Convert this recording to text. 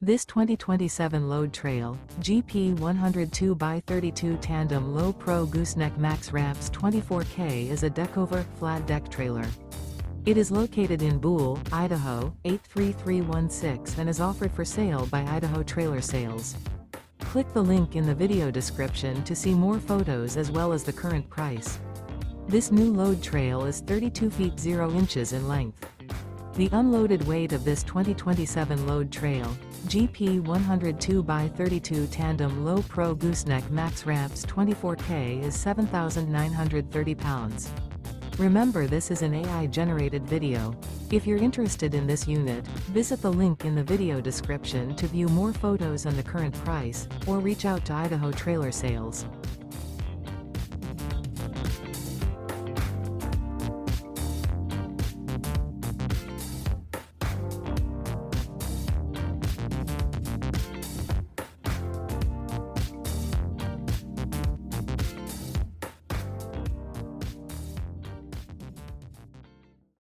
This 2027 load trail, GP 102x32 Tandem Low Pro Gooseneck Max Ramps 24K is a Deckover, flat deck trailer. It is located in Buhl, Idaho, 83316 and is offered for sale by Idaho Trailer Sales. Click the link in the video description to see more photos as well as the current price. This new load trail is 32 feet 0 inches in length. The unloaded weight of this 2027 load trail, GP 102x32 Tandem Low Pro Gooseneck Max Ramps 24K is 7,930 pounds. Remember, this is an AI-generated video. If you're interested in this unit, visit the link in the video description to view more photos and the current price, or reach out to Idaho Trailer Sales.